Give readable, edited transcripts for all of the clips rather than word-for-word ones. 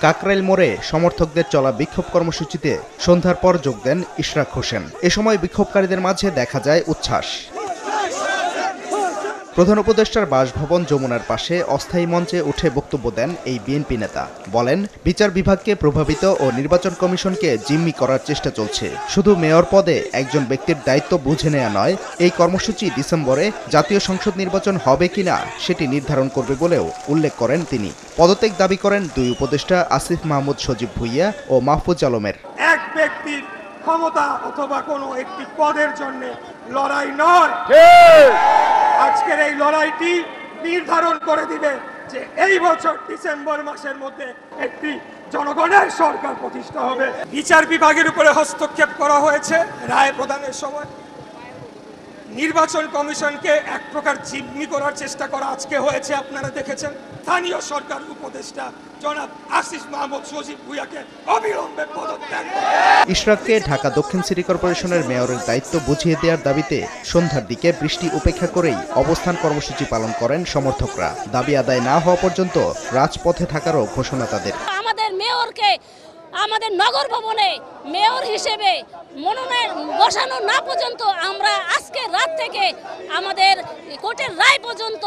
কাকরাইল মোড়ে সমর্থকদের চলা বিক্ষোভ কর্মসূচিতে সন্ধ্যার পর যোগ দেন ইশরাক হোসেন। এ সময় বিক্ষোভকারীদের মাঝে দেখা যায় উচ্ছ্বাস। প্রধান উপদেষ্টার বাসভবন যমুনার পাশে অস্থায়ী মঞ্চে উঠে বক্তব্য দেন এই বিএনপি নেতা। বলেন, বিচার বিভাগকে প্রভাবিত ও নির্বাচন কমিশনকে জিম্মি করার চেষ্টা চলছে। শুধু মেয়র পদে একজন ব্যক্তির দায়িত্ব বুঝে নেওয়া নয়, এই কর্মসূচি ডিসেম্বরে জাতীয় সংসদ নির্বাচন হবে কিনা সেটি নির্ধারণ করবে বলেও উল্লেখ করেন তিনি। পদত্যাগ দাবি করেন দুই উপদেষ্টা আসিফ মাহমুদ সজীব ভুইয়া ও মাহফুজ আলমের। এক ব্যক্তির ক্ষমতা অথবা কোনো একটি পদের জন্য লড়াই নয়, আজকের এই লড়াইটি নির্ধারণ করে দিবে যে এই বছর ডিসেম্বর মাসের মধ্যে একটি জনগণের সরকার প্রতিষ্ঠা হবে। বিচার বিভাগের উপরে হস্তক্ষেপ করা হয়েছে রায় প্রদানের সময়। নির্বাচন কমিশনকে এক প্রকার জিম্মি করার চেষ্টা করা আজকে হয়েছে, আপনারা দেখেছেন। স্থানীয় সরকার উপদেষ্টা জনাব আসিফ মাহমুদ সজীব ভুইয়াকে অবিলম্বে পদত্যাগ। ইশরাককে ঢাকা দক্ষিণ সিটি কর্পোরেশনের মেয়রের দায়িত্ব বুঝিয়ে দেওয়ার দাবিতে সন্ধ্যার দিকে বৃষ্টি উপেক্ষা করেই অবস্থান কর্মসূচি পালন করেন সমর্থকরা। দাবি আদায় না হওয়া পর্যন্ত রাজপথে থাকারও ঘোষণা তাদের। আমাদের মেয়রকে আমাদের নগর ভবনে মেয়র হিসেবে মনোনয়ন বসানো না পর্যন্ত আমরা আজকে রাত থেকে আমাদের কোর্টের রায় পর্যন্ত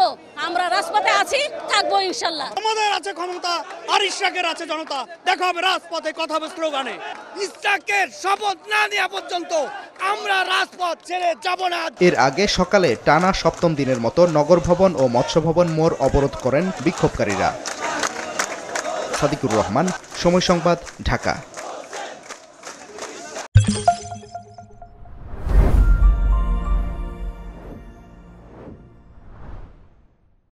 আমরা রাজপথে আছি, থাকবো ইনশাল্লাহ। আমাদের আছে ক্ষমতা আর ইশরাকের আছে জনতা। দেখা হবে রাজপথে, কথা হবে স্লোগানে। ইশরাকের শপথ না নেওয়া পর্যন্ত আমরা রাজপথ ছেড়ে যাব না। এর আগে সকালে টানা সপ্তম দিনের মতো নগর ভবন ও মৎস্য ভবন মোড় অবরোধ করেন বিক্ষোভকারীরা। সাদিকুর রহমান, সময় সংবাদ, ঢাকা।